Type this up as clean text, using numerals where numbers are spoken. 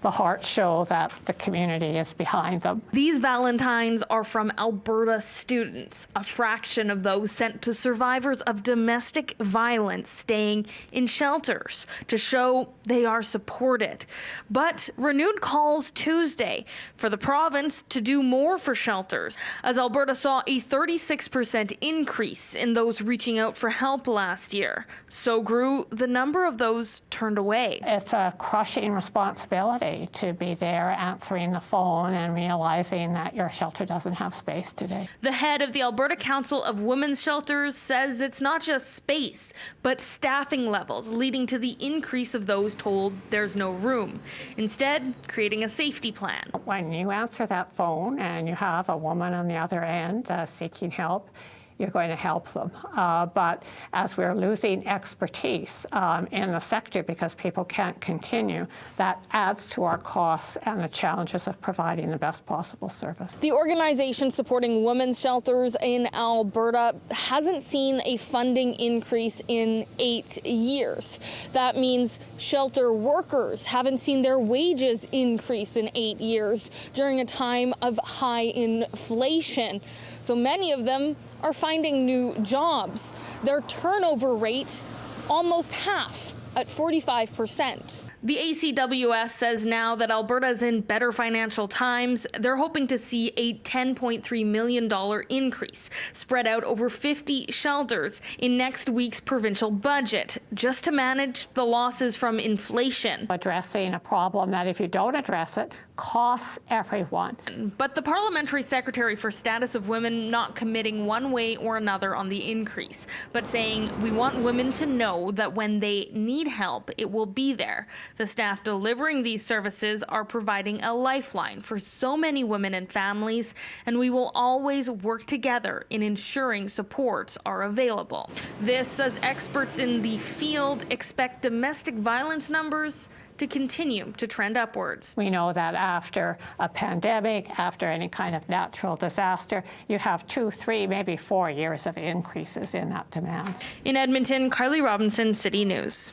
the hearts show that the community is behind them. These Valentines are from Alberta students, a fraction of those sent to survivors of domestic violence staying in shelters to show they are supported. But renewed calls Tuesday for the province to do more for shelters, as Alberta saw a 36% increase in those reaching out for help last year. So grew the number of those turned away. It's a crushing responsibility to be there answering the phone and realizing that your shelter doesn't have space today. The head of the Alberta Council of Women's Shelters says it's not just space, but staffing levels leading to the increase of those told there's no room. Instead, creating a safety plan. When you answer that phone and you have a woman on the other end seeking help, you're going to help them. But as we're losing expertise in the sector because people can't continue, that adds to our costs and the challenges of providing the best possible service. The organization supporting women's shelters in Alberta hasn't seen a funding increase in 8 years. That means shelter workers haven't seen their wages increase in 8 years during a time of high inflation. So many of them are finding new jobs. Their turnover rate almost half at 45%. The ACWS says now that Alberta is in better financial times, they're hoping to see a $10.3 million increase spread out over 50 shelters in next week's provincial budget, just to manage the losses from inflation. Addressing a problem that, if you don't address it, costs everyone. But the Parliamentary Secretary for Status of Women not committing one way or another on the increase, but saying we want women to know that when they need help, it will be there. The staff delivering these services are providing a lifeline for so many women and families, and we will always work together in ensuring supports are available. This, as experts in the field expect domestic violence numbers to continue to trend upwards. We know that after a pandemic, after any kind of natural disaster, you have 2, 3, maybe 4 years of increases in that demand. In Edmonton, Carly Robinson, City News.